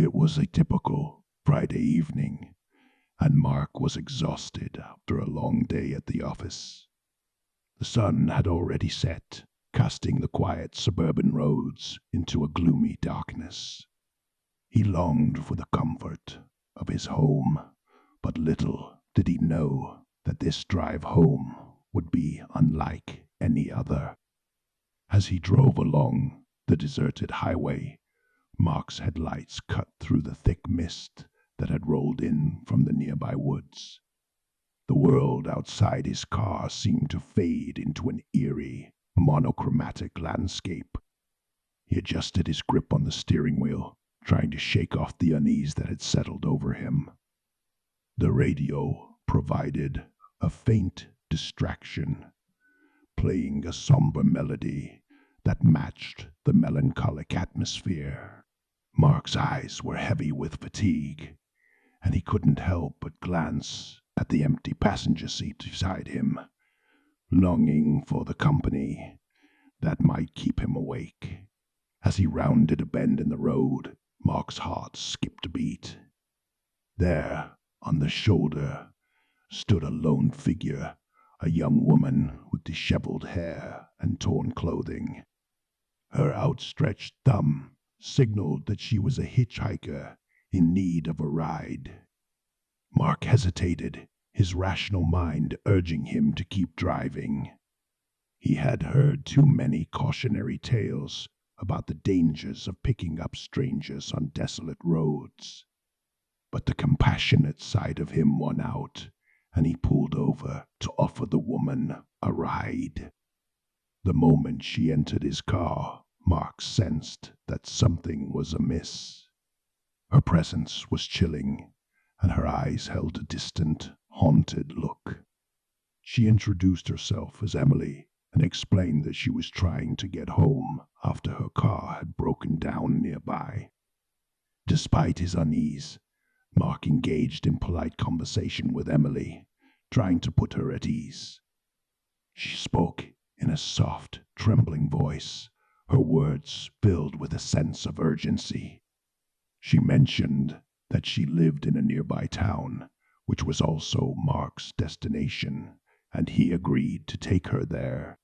It was a typical Friday evening, and Mark was exhausted after a long day at the office. The sun had already set, casting the quiet suburban roads into a gloomy darkness. He longed for the comfort of his home, but little did he know that this drive home would be unlike any other. As he drove along the deserted highway, Mark's headlights cut through the thick mist that had rolled in from the nearby woods. The world outside his car seemed to fade into an eerie, monochromatic landscape. He adjusted his grip on the steering wheel, trying to shake off the unease that had settled over him. The radio provided a faint distraction, playing a somber melody that matched the melancholic atmosphere. Mark's eyes were heavy with fatigue, and he couldn't help but glance at the empty passenger seat beside him, longing for the company that might keep him awake. As he rounded a bend in the road, Mark's heart skipped a beat. There, on the shoulder, stood a lone figure, a young woman with disheveled hair and torn clothing. Her outstretched thumb signaled that she was a hitchhiker in need of a ride. Mark hesitated, his rational mind urging him to keep driving. He had heard too many cautionary tales about the dangers of picking up strangers on desolate roads. But the compassionate side of him won out, and he pulled over to offer the woman a ride. The moment she entered his car, Mark sensed that something was amiss. Her presence was chilling, and her eyes held a distant, haunted look. She introduced herself as Emily and explained that she was trying to get home after her car had broken down nearby. Despite his unease, Mark engaged in polite conversation with Emily, trying to put her at ease. She spoke in a soft, trembling voice, her words filled with a sense of urgency. She mentioned that she lived in a nearby town, which was also Mark's destination, and he agreed to take her there.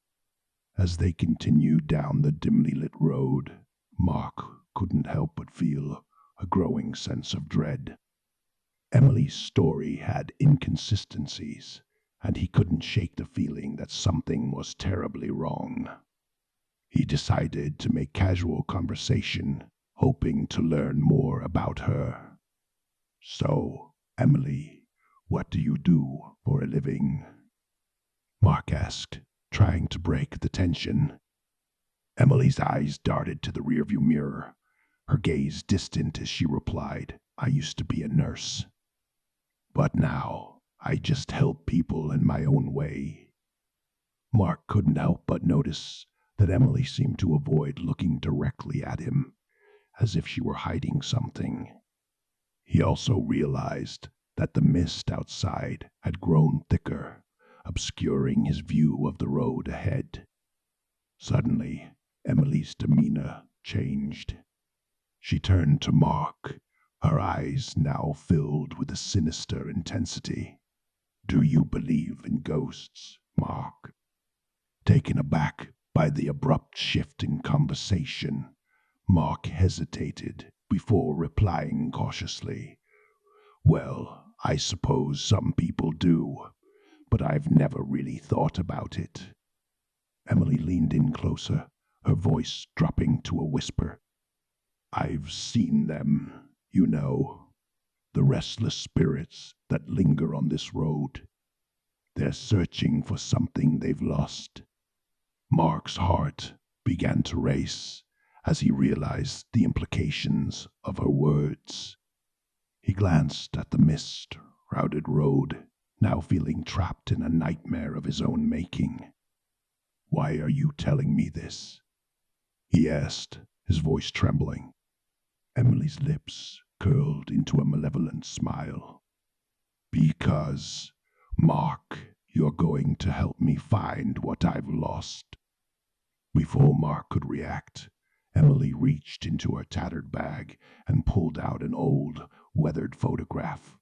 As they continued down the dimly lit road, Mark couldn't help but feel a growing sense of dread. Emily's story had inconsistencies, and he couldn't shake the feeling that something was terribly wrong. He decided to make casual conversation, hoping to learn more about her. "So, Emily, what do you do for a living?" Mark asked, trying to break the tension. Emily's eyes darted to the rearview mirror, her gaze distant as she replied, "I used to be a nurse. But now, I just help people in my own way." Mark couldn't help but notice that Emily seemed to avoid looking directly at him, as if she were hiding something. He also realized that the mist outside had grown thicker, obscuring his view of the road ahead. Suddenly, Emily's demeanor changed. She turned to Mark, her eyes now filled with a sinister intensity. "Do you believe in ghosts, Mark?" Taken aback by the abrupt shift in conversation, Mark hesitated before replying cautiously, "Well, I suppose some people do, but I've never really thought about it." Emily leaned in closer, her voice dropping to a whisper. "I've seen them, you know, the restless spirits that linger on this road. They're searching for something they've lost." Mark's heart began to race as he realized the implications of her words. He glanced at the mist-shrouded road, now feeling trapped in a nightmare of his own making. "Why are you telling me this?" he asked, his voice trembling. Emily's lips curled into a malevolent smile. "Because, Mark, you're going to help me find what I've lost." Before Mark could react, Emily reached into her tattered bag and pulled out an old, weathered photograph.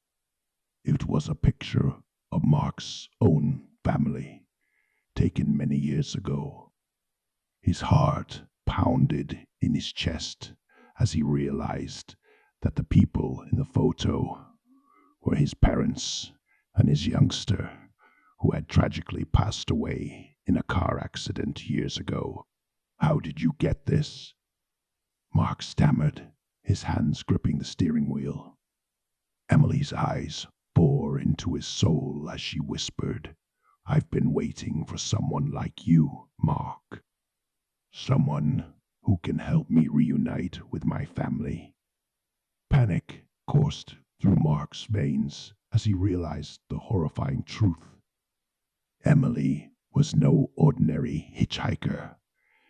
It was a picture of Mark's own family, taken many years ago. His heart pounded in his chest as he realized that the people in the photo were his parents and his youngster, who had tragically passed away in a car accident years ago. "How did you get this?" Mark stammered, his hands gripping the steering wheel. Emily's eyes bore into his soul as she whispered, "I've been waiting for someone like you, Mark. Someone who can help me reunite with my family." Panic coursed through Mark's veins as he realized the horrifying truth. Emily was no ordinary hitchhiker.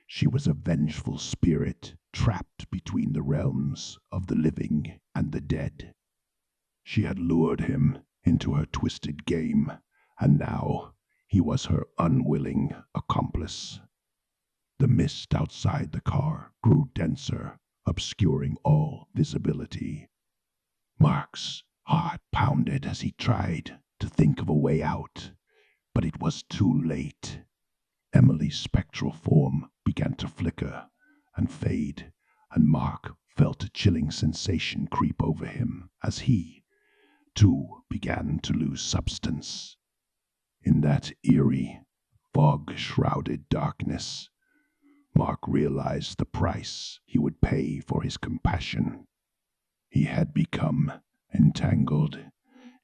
She was a vengeful spirit trapped between the realms of the living and the dead. She had lured him into her twisted game, and now he was her unwilling accomplice. The mist outside the car grew denser, obscuring all visibility. Mark's heart pounded as he tried to think of a way out, but it was too late. Emily's spectral form began to flicker and fade, and Mark felt a chilling sensation creep over him as he, too, began to lose substance. In that eerie, fog-shrouded darkness, Mark realized the price he would pay for his compassion. He had become entangled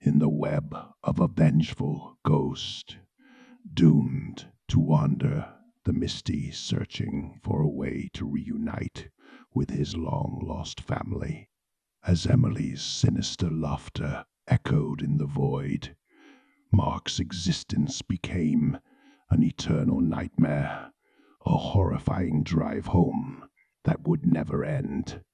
in the web of a vengeful ghost, doomed to wander the misty, searching for a way to reunite with his long-lost family. As Emily's sinister laughter echoed in the void, Mark's existence became an eternal nightmare, a horrifying drive home that would never end.